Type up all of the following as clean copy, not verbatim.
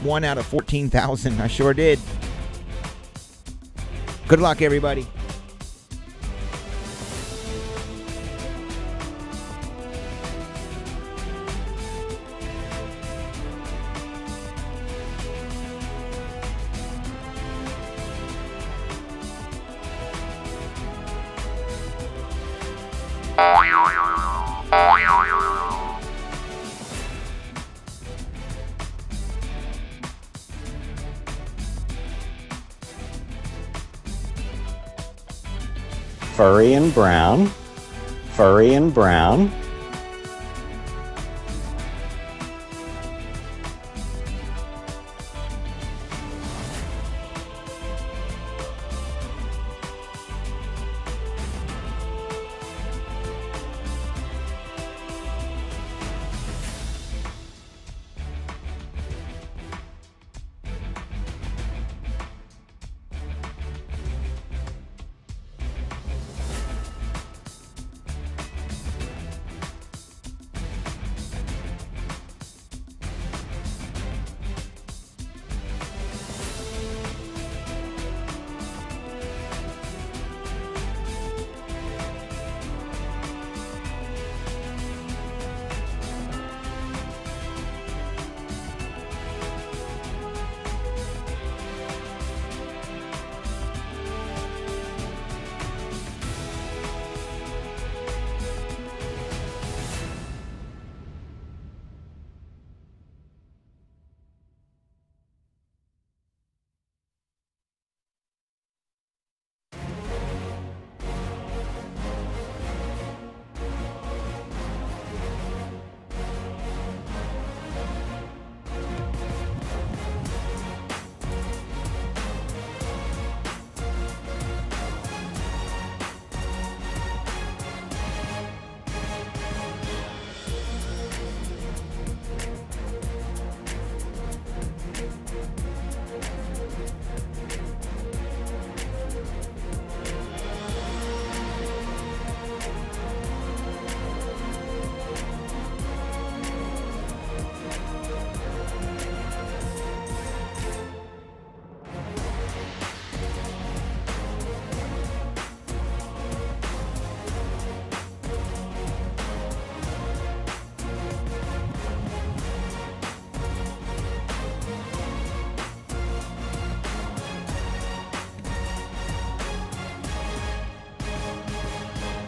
1 out of 14,000. I sure did. Good luck, everybody. Furry and brown, furry and brown.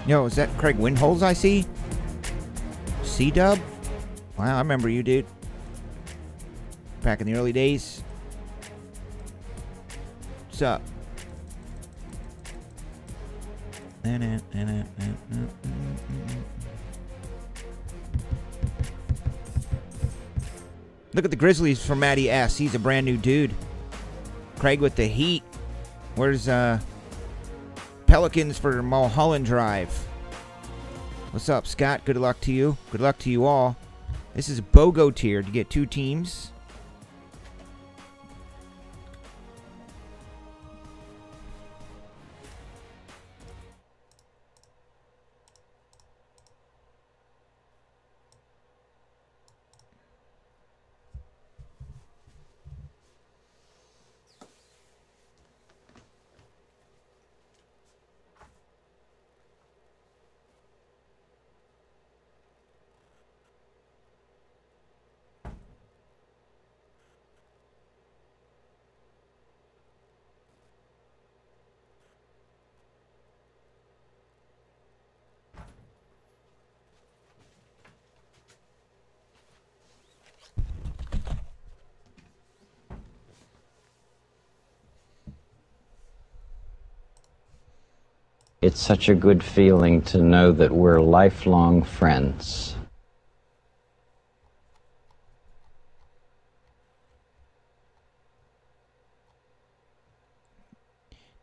Yo, is that Craig Windholz I see? C-Dub? Wow, I remember you, dude. Back in the early days. What's up? Look at the Grizzlies for Matty S. He's a brand new dude. Craig with the Heat. Where's Pelicans for Mulholland Drive? What's up, Scott? Good luck to you. Good luck to you all. This is Bogo tiered. You get 2 teams. It's such a good feeling to know that we're lifelong friends.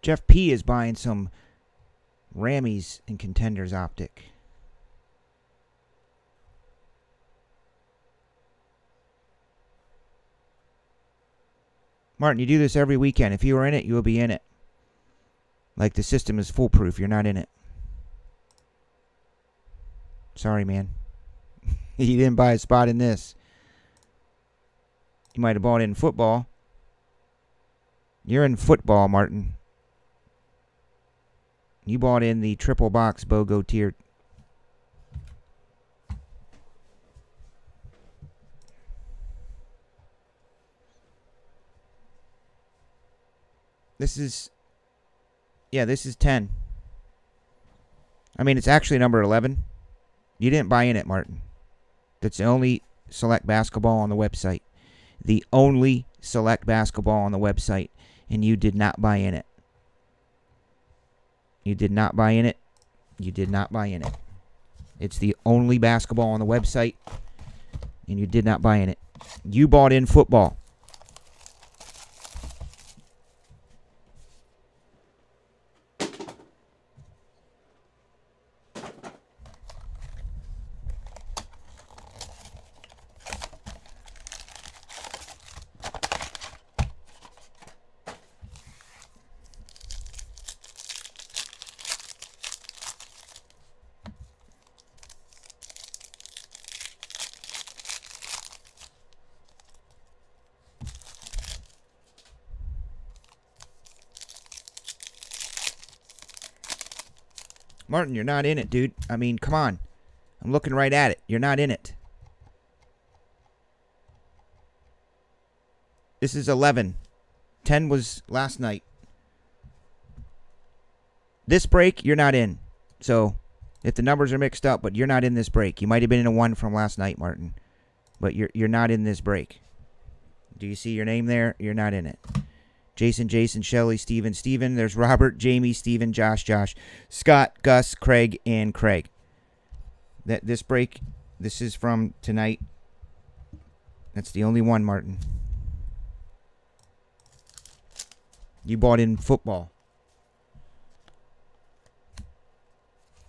Jeff P. is buying some Rammies and Contenders optic. Martin, you do this every weekend. If you were in it, you will be in it. Like the system is foolproof. You're not in it. Sorry, man. You didn't buy a spot in this. You might have bought in football. You're in football, Martin. You bought in the triple box Bogo tier. This is 10. I mean, it's actually number 11. You didn't buy in it, Martin. That's the only select basketball on the website. The only select basketball on the website. And you did not buy in it. You did not buy in it. You did not buy in it. It's the only basketball on the website. And you did not buy in it. You bought in football. Martin, you're not in it, dude. I mean, come on. I'm looking right at it. You're not in it. This is 11. 10 was last night. This break, you're not in. So, if the numbers are mixed up, but you're not in this break. You might have been in a 1 from last night, Martin. But you're not in this break. Do you see your name there? You're not in it. Jason, Shelley, Steven. There's Robert, Jamie, Steven, Josh, Scott, Gus, Craig, and Craig. This break, this is from tonight. That's the only one, Martin. You bought in football.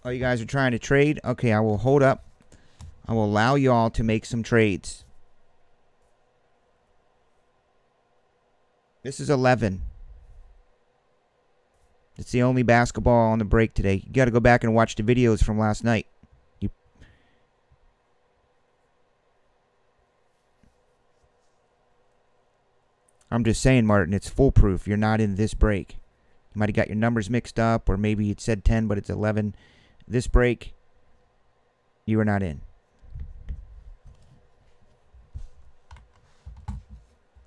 Oh, you guys are trying to trade? Okay, I will hold up. I will allow you all to make some trades. This is 11. It's the only basketball on the break today. You got to go back and watch the videos from last night. I'm just saying, Martin, it's foolproof. You're not in this break. You might have got your numbers mixed up, or maybe it said 10, but it's 11. This break, you are not in.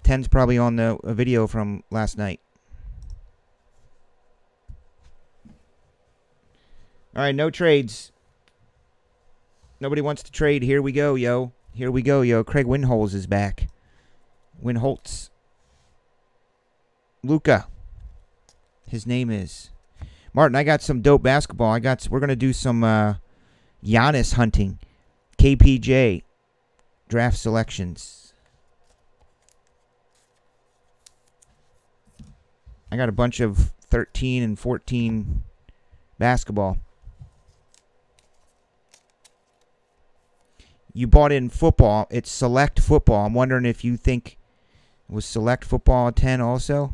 10's probably on the video from last night. All right, no trades. Nobody wants to trade. Here we go, yo. Here we go, yo. Craig Winholz is back. Winholtz. Luca. His name is. Martin, I got some dope basketball. We're going to do some Giannis hunting. KPJ. Draft selections. I got a bunch of 13 and 14 basketball. You bought in football. It's select football. I'm wondering if you think it was select football at 10 also?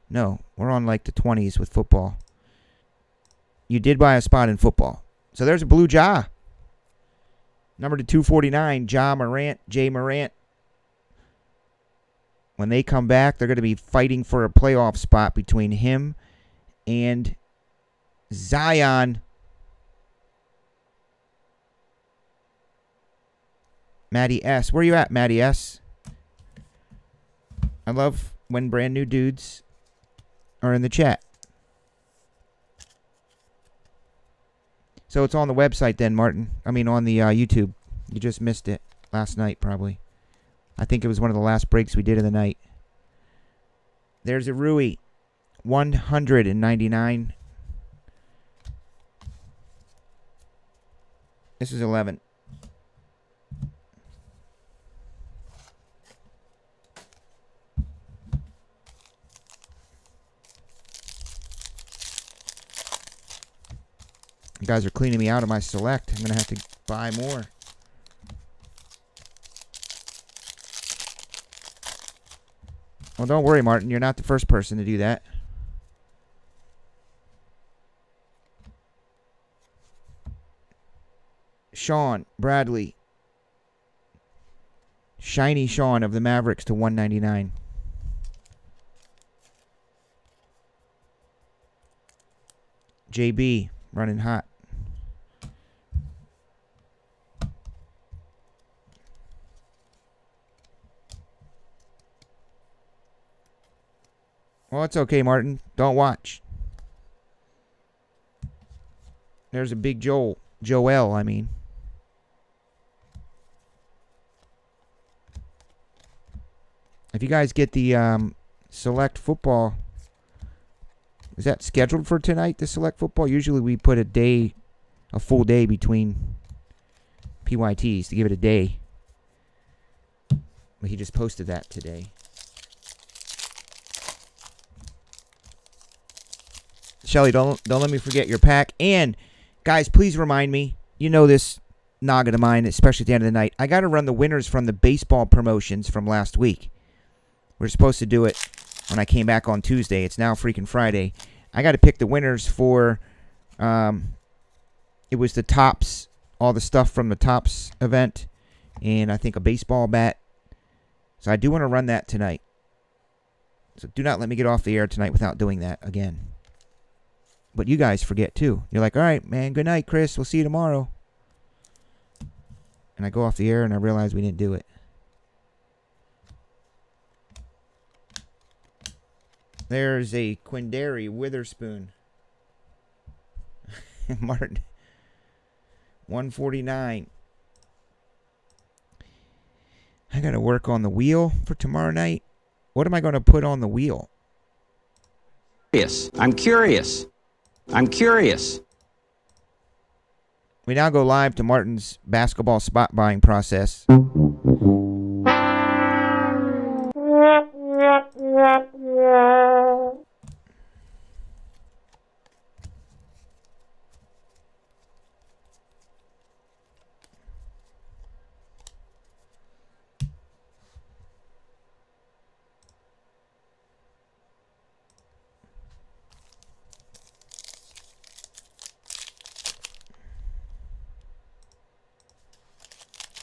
No, we're on like the 20s with football. You did buy a spot in football. So there's a blue Ja. Number to 249, Jay Morant. When they come back, they're going to be fighting for a playoff spot between him and Zion. Matty S. Where you at, Matty S? I love when brand new dudes are in the chat. So it's on the website then, Martin. I mean, on the YouTube. You just missed it last night, probably. I think it was one of the last breaks we did of the night. There's a Rui. 199. This is 11. You guys are cleaning me out of my select. I'm going to have to buy more. Well, don't worry, Martin. You're not the first person to do that. Sean, Bradley. Shiny Sean of the Mavericks to 199. JB running hot. Well, it's okay, Martin. Don't watch. There's a big Joel. Joel, I mean. If you guys get the select football, is that scheduled for tonight, the select football? Usually we put a full day between PYTs to give it a day. But he just posted that today. Shelly, don't let me forget your pack. And, guys, please remind me. You know this noggin of mine, especially at the end of the night. I got to run the winners from the baseball promotions from last week. We're supposed to do it when I came back on Tuesday. It's now freaking Friday. I got to pick the winners for, it was the Tops, all the stuff from the Tops event, and I think a baseball bat. So I do want to run that tonight. So do not let me get off the air tonight without doing that again. But you guys forget too. You're like, all right, man, good night, Chris. We'll see you tomorrow. And I go off the air and I realize we didn't do it. There's a Quindary Witherspoon. Martin. 149. I got to work on the wheel for tomorrow night. What am I going to put on the wheel? I'm curious. I'm curious. We now go live to Martin's basketball spot buying process.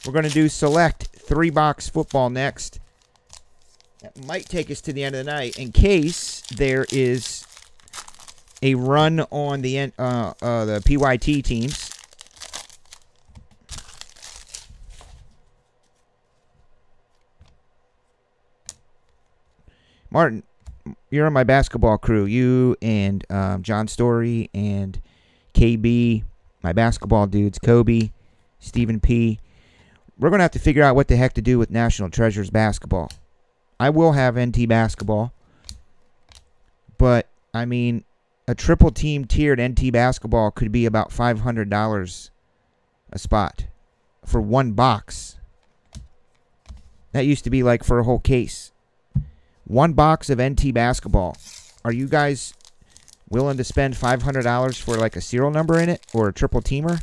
We're going to do select 3-box football next. That might take us to the end of the night in case there is a run on the PYT teams. Martin, you're on my basketball crew. You and John Story and KB, my basketball dudes, Kobe, Stephen P. We're going to have to figure out what the heck to do with National Treasures basketball. I will have NT basketball. But, I mean, a triple team tiered NT basketball could be about $500 a spot for one box. That used to be like for a whole case. One box of NT basketball. Are you guys willing to spend $500 for like a serial number in it or a triple teamer?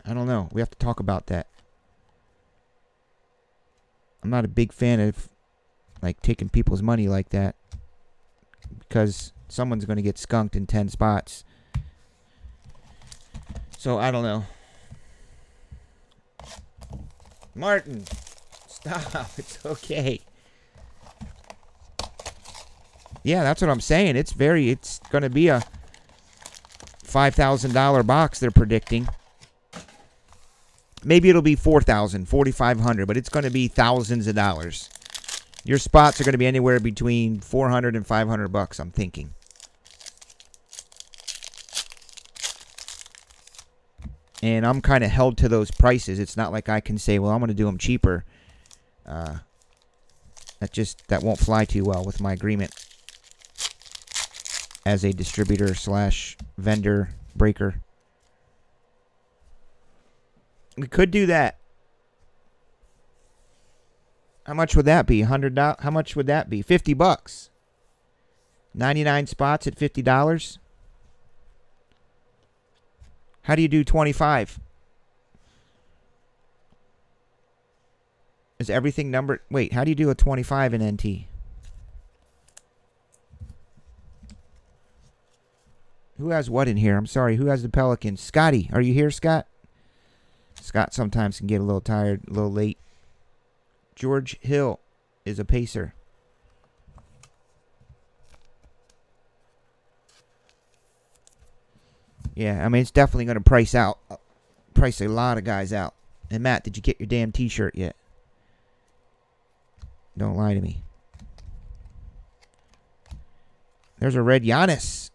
I don't know. We have to talk about that. I'm not a big fan of like taking people's money like that because someone's going to get skunked in 10 spots. So I don't know. Martin, stop. It's okay. Yeah, that's what I'm saying. It's going to be a $5,000 box they're predicting. Maybe it'll be $4,000, $4,500, but it's going to be thousands of dollars. Your spots are going to be anywhere between $400 and $500, I'm thinking. And I'm kind of held to those prices. It's not like I can say, well, I'm going to do them cheaper. That won't fly too well with my agreement as a distributor / vendor breaker. We could do that. How much would that be? $100? How much would that be? $50. 99 spots at $50. How do you do 25? Is everything numbered? Wait, how do you do a 25 in NT? Who has what in here? I'm sorry. Who has the Pelicans? Scotty, are you here, Scott? Scott sometimes can get a little tired, a little late. George Hill is a Pacer. Yeah, I mean, it's definitely going to price a lot of guys out. And Matt, did you get your damn T-shirt yet? Don't lie to me. There's a red Giannis.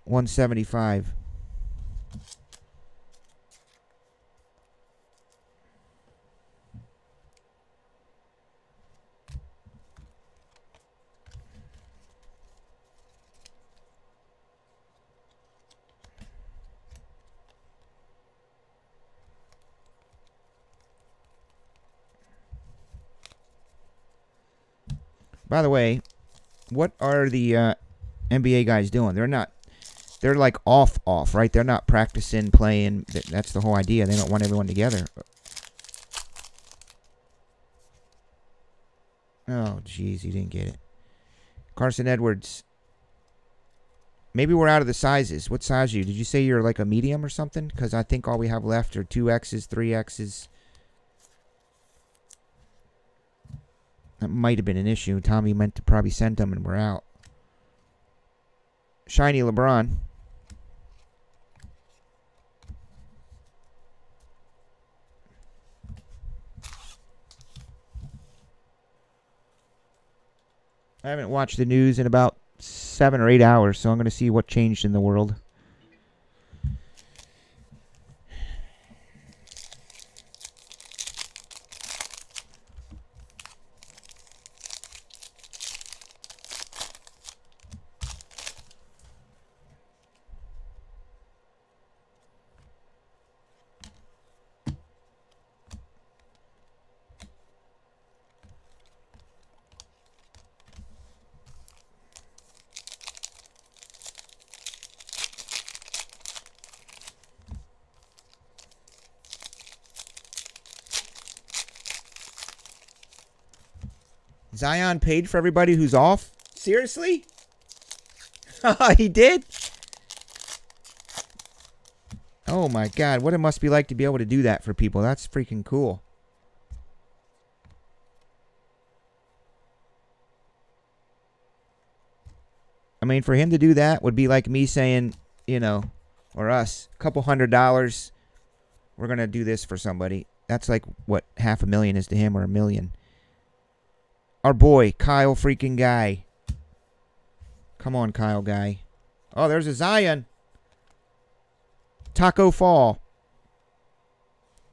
175. By the way, what are the NBA guys doing? They're like off, right? They're not practicing, playing. That's the whole idea. They don't want everyone together. Oh, jeez, you didn't get it. Carson Edwards. Maybe we're out of the sizes. What size are you? Did you say you're like a medium or something? Because I think all we have left are 2Xs, 3Xs. That might have been an issue. Tommy meant to probably send them and we're out. Shiny LeBron. I haven't watched the news in about 7 or 8 hours, so I'm going to see what changed in the world. Zion paid for everybody who's off? Seriously? He did? Oh my God, what it must be like to be able to do that for people. That's freaking cool. I mean, for him to do that would be like me saying, you know, or us, a couple $100, we're going to do this for somebody. That's like what $500,000 is to him, or $1 million. Our boy, Kyle freaking Guy. Come on, Kyle Guy. Oh, there's a Zion. Taco Fall.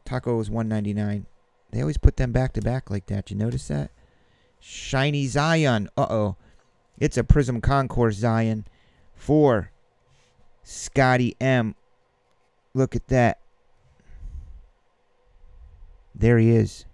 Taco is $199. They always put them back to back like that. You notice that? Shiny Zion. Uh-oh. It's a Prism Concourse Zion for Scotty M. Look at that. There he is.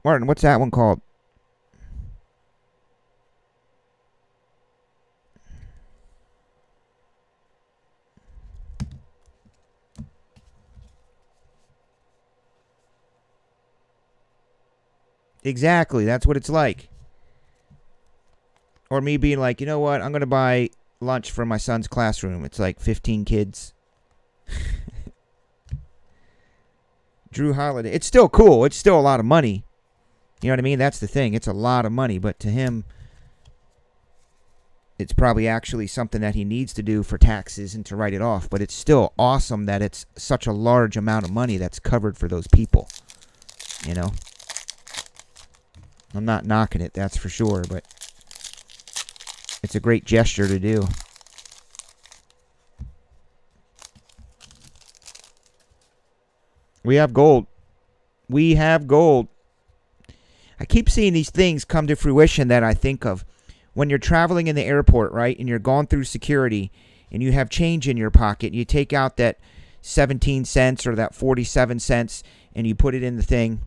Martin, what's that one called? Exactly. That's what it's like. Or me being like, you know what? I'm going to buy lunch for my son's classroom. It's like 15 kids. Drew Holiday. It's still cool. It's still a lot of money. You know what I mean? That's the thing. It's a lot of money. But to him, it's probably actually something that he needs to do for taxes and to write it off. But it's still awesome that it's such a large amount of money that's covered for those people. You know? I'm not knocking it, that's for sure, but it's a great gesture to do. We have gold. We have gold. I keep seeing these things come to fruition that I think of. When you're traveling in the airport, right, and you're going through security, and you have change in your pocket, and you take out that 17 cents or that 47 cents, and you put it in the thing,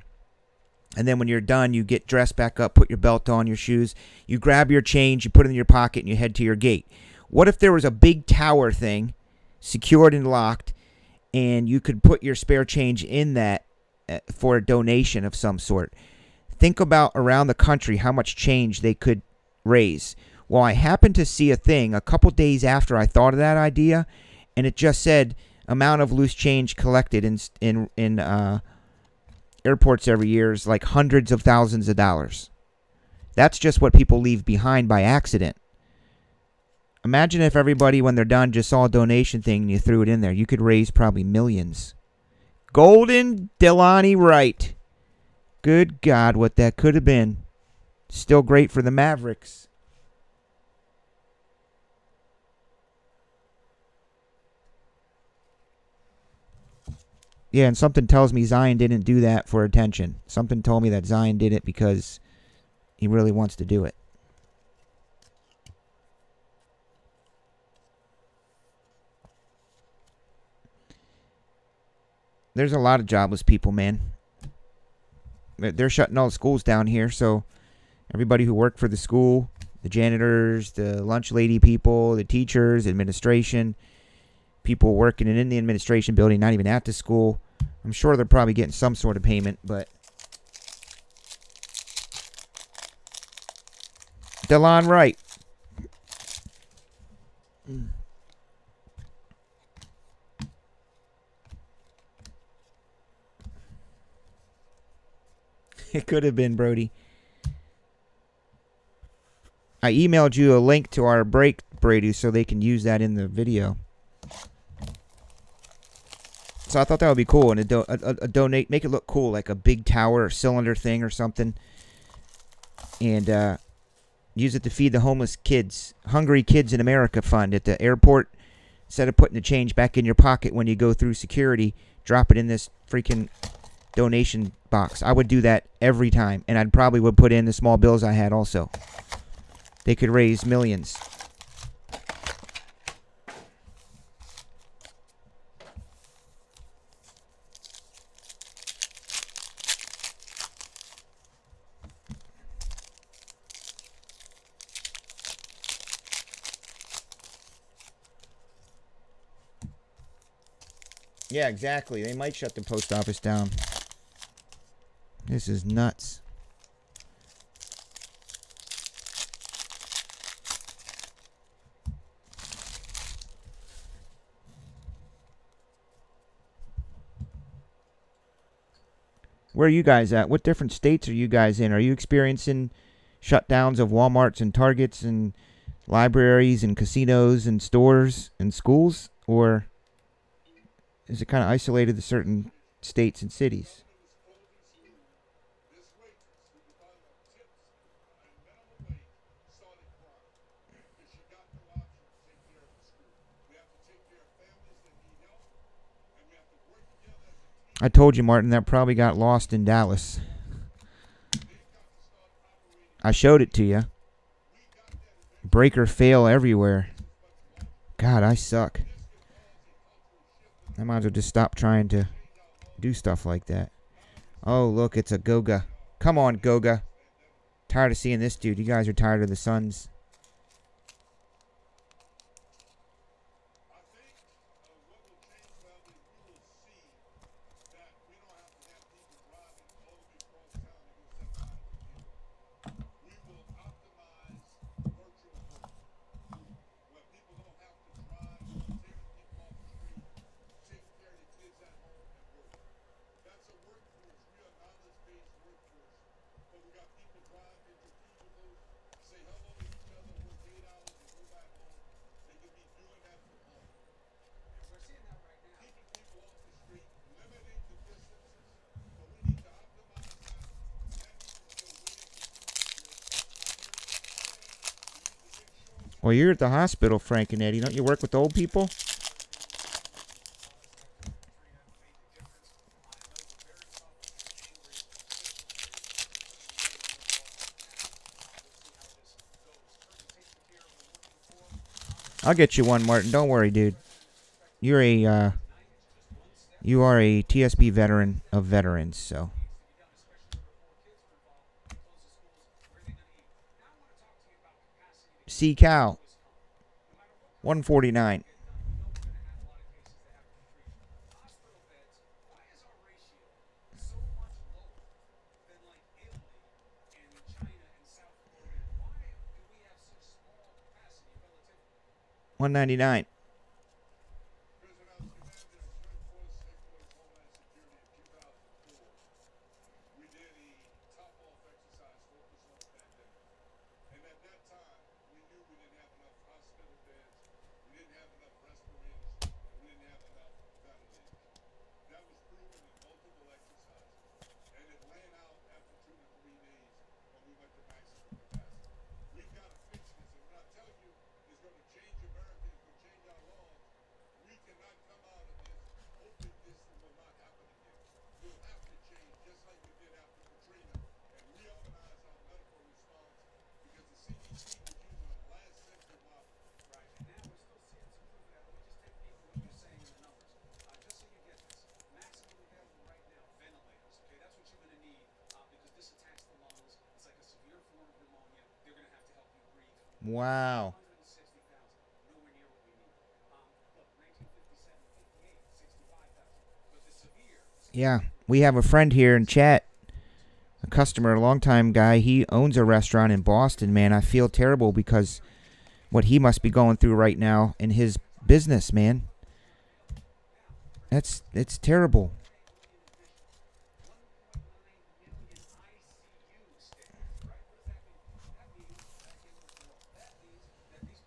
And then when you're done, you get dressed back up, put your belt on, your shoes. You grab your change, you put it in your pocket, and you head to your gate. What if there was a big tower thing, secured and locked, and you could put your spare change in that for a donation of some sort? Think about around the country how much change they could raise. Well, I happened to see a thing a couple days after I thought of that idea, and it just said amount of loose change collected in airports every year is like hundreds of thousands of dollars. That's just what people leave behind by accident. Imagine if everybody, when they're done, just saw a donation thing and you threw it in there. You could raise probably millions. Golden Delani Wright. Good God, what that could have been. Still great for the Mavericks. Yeah, and something tells me Zion didn't do that for attention. Something told me that Zion did it because he really wants to do it. There's a lot of jobless people, man. They're shutting all the schools down here, so everybody who worked for the school, the janitors, the lunch lady people, the teachers, administration, people working in the administration building, not even at the school, I'm sure they're probably getting some sort of payment, but Delon Wright. It could have been, Brody. I emailed you a link to our break, Brady, so they can use that in the video. So I thought that would be cool, and a donate, make it look cool, like a big tower or cylinder thing or something, and use it to feed the homeless kids, Hungry Kids in America Fund at the airport. Instead of putting the change back in your pocket when you go through security, drop it in this freaking donation box. I would do that every time, and I'd probably would put in the small bills I had also. They could raise millions. Yeah, exactly. They might shut the post office down. This is nuts. Where are you guys at? What different states are you guys in? Are you experiencing shutdowns of Walmarts and Targets and libraries and casinos and stores and schools? Or is it kind of isolated to certain states and cities? I told you, Martin, that probably got lost in Dallas. I showed it to you. Breaker fail everywhere. God, I suck. I might as well just stop trying to do stuff like that. Oh, look, it's a Goga. Come on, Goga. Tired of seeing this dude. You guys are tired of the Suns. Well, you're at the hospital, Frank and Eddie. Don't you work with old people? I'll get you one, Martin. Don't worry, dude. You are a TSP veteran of veterans, so C Cal. 149. $199. Wow. Yeah, we have a friend here in chat, a customer, a longtime guy. He owns a restaurant in Boston, man. I feel terrible because what he must be going through right now in his business, man. It's terrible.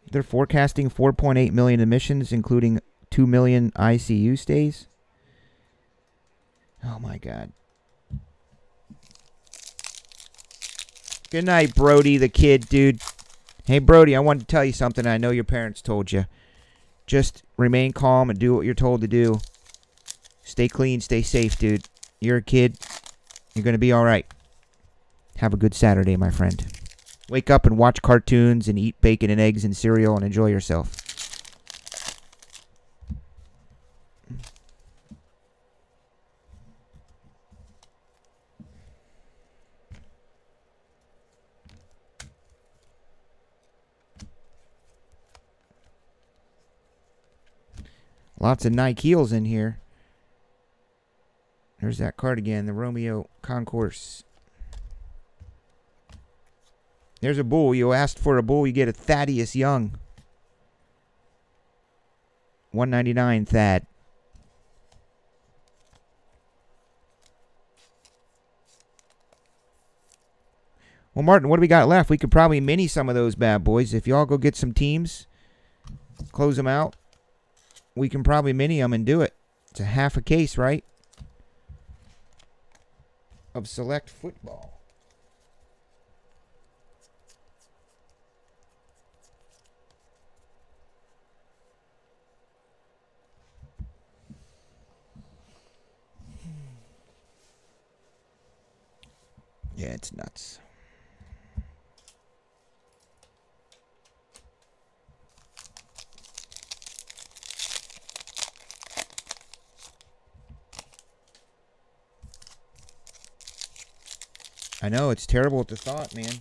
They're forecasting 4.8 million admissions, including 2 million ICU stays. Oh, my God. Good night, Brody, the kid, dude. Hey, Brody, I wanted to tell you something I know your parents told you. Just remain calm and do what you're told to do. Stay clean, stay safe, dude. You're a kid. You're going to be all right. Have a good Saturday, my friend. Wake up and watch cartoons and eat bacon and eggs and cereal and enjoy yourself. Lots of Nike heels in here. There's that card again, the Romeo Concourse. There's a bull. You asked for a bull, you get a Thaddeus Young. $199 Thad. Well, Martin, what do we got left? We could probably mini some of those bad boys. If y'all go get some teams, close them out, we can probably mini them and do it. It's a half a case, right? Of select football. Yeah, it's nuts. I know, it's terrible at the thought, man.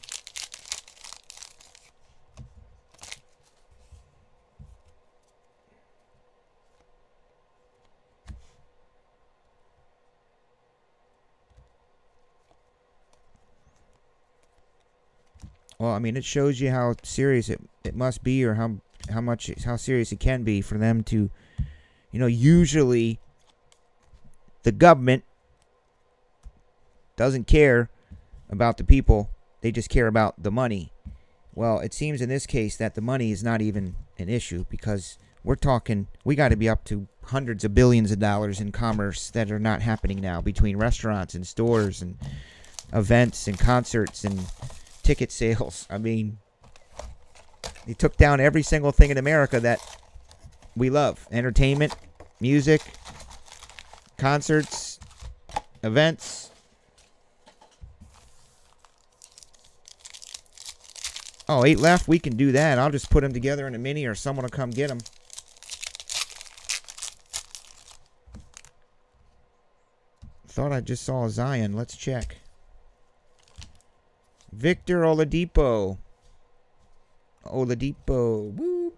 Well, I mean, it shows you how serious it must be, or how serious it can be for them to, you know, usually the government doesn't care about the people. They just care about the money. Well, it seems in this case that the money is not even an issue, because we're talking, we got to be up to hundreds of billions of dollars in commerce that are not happening now between restaurants and stores and events and concerts and ticket sales. I mean, they took down every single thing in America that we love. Entertainment, music, concerts, events. Oh, 8 left? We can do that. I'll just put them together in a mini, or someone will come get them. Thought I just saw a Zion. Let's check. Victor Oladipo. Oladipo. Woo.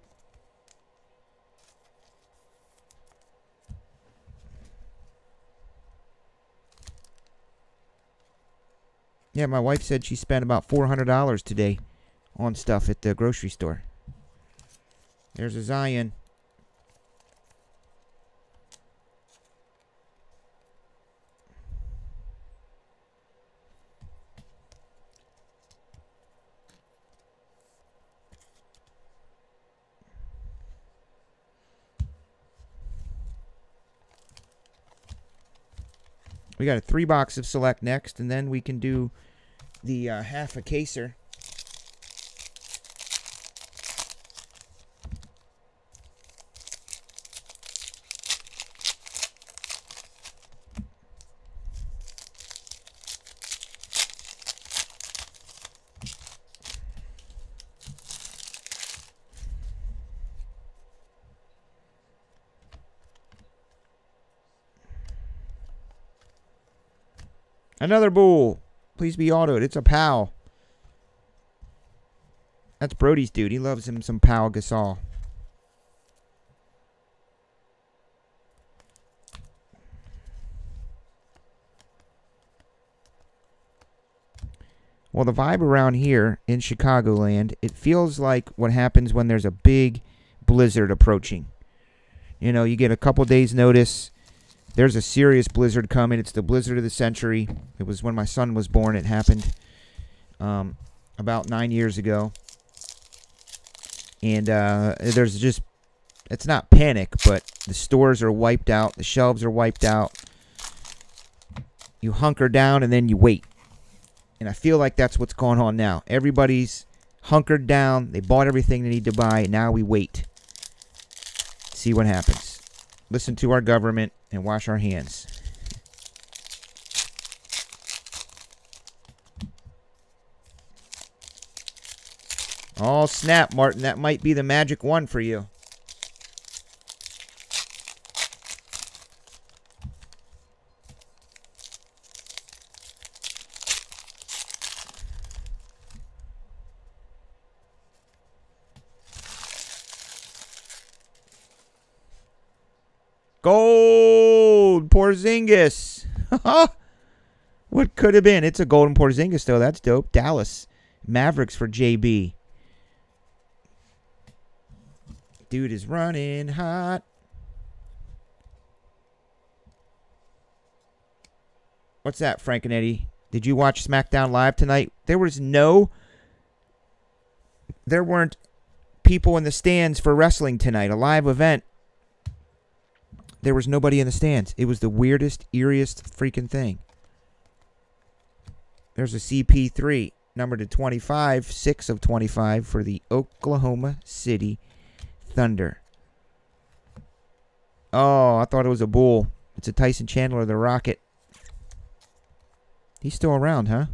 Yeah, my wife said she spent about $400 today on stuff at the grocery store. There's a Zion. We got a 3-box of Select next, and then we can do the half a caser. Another bull. Please be autoed. It's a Pal. That's Brody's dude. He loves him some Pal Gasol. Well, the vibe around here in Chicagoland, it feels like what happens when there's a big blizzard approaching. You know, you get a couple days' notice. There's a serious blizzard coming. It's the blizzard of the century. It was when my son was born. It happened about 9 years ago. And there's just, it's not panic, but the stores are wiped out. The shelves are wiped out. You hunker down and then you wait. And I feel like that's what's going on now. Everybody's hunkered down. They bought everything they need to buy. Now we wait. See what happens. Listen to our government and wash our hands. Oh, snap, Martin. That might be the magic one for you. Gold Porzingis. What could have been? It's a golden Porzingis, though. That's dope. Dallas Mavericks for JB. Dude is running hot. What's that, Frank and Eddie? Did you watch SmackDown Live tonight? There weren't people in the stands for wrestling tonight. A live event. There was nobody in the stands. It was the weirdest, eeriest freaking thing. There's a CP3, number to 25, 6 of 25 for the Oklahoma City Thunder. Oh, I thought it was a bull. It's a Tyson Chandler, the Rocket. He's still around, huh?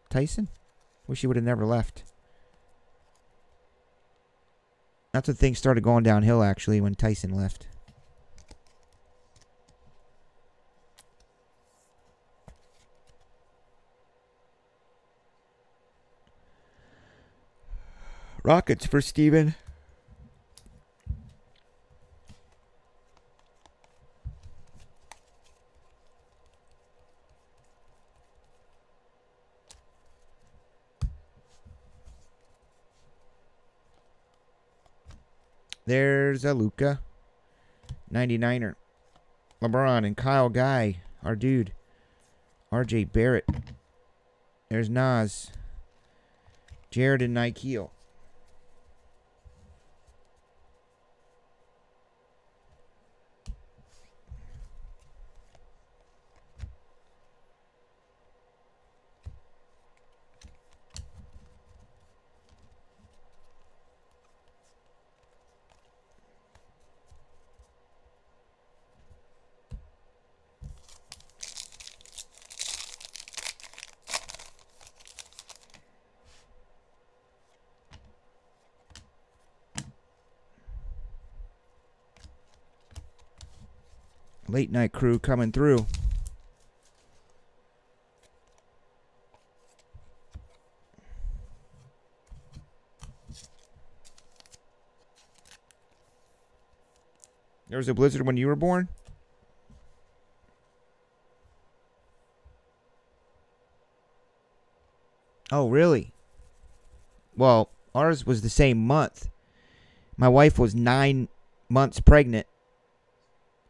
Tyson? Wish he would have never left. That's when things started going downhill, actually, when Tyson left. Rockets for Steven. There's a Luka. 99er. LeBron and Kyle Guy. Our dude. RJ Barrett. There's Nas. Jared and Nikeel. Late night crew coming through. There was a blizzard when you were born? Oh, really? Well, ours was the same month. My wife was 9 months pregnant,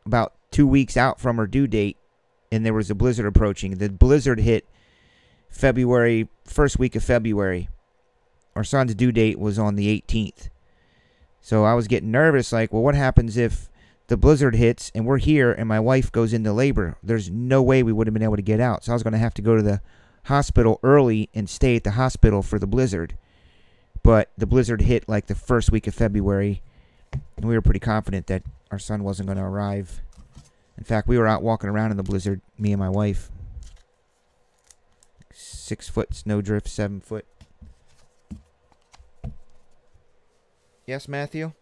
about 2 weeks out from her due date, and there was a blizzard approaching. The blizzard hit February, first week of February. Our son's due date was on the 18th. So I was getting nervous, like, well, what happens if the blizzard hits and we're here and my wife goes into labor? There's no way we would have been able to get out. So I was going to have to go to the hospital early and stay at the hospital for the blizzard. But the blizzard hit like the first week of February, and we were pretty confident that our son wasn't going to arrive. In fact, we were out walking around in the blizzard, me and my wife. 6 foot snowdrift, 7 foot. Yes, Matthew?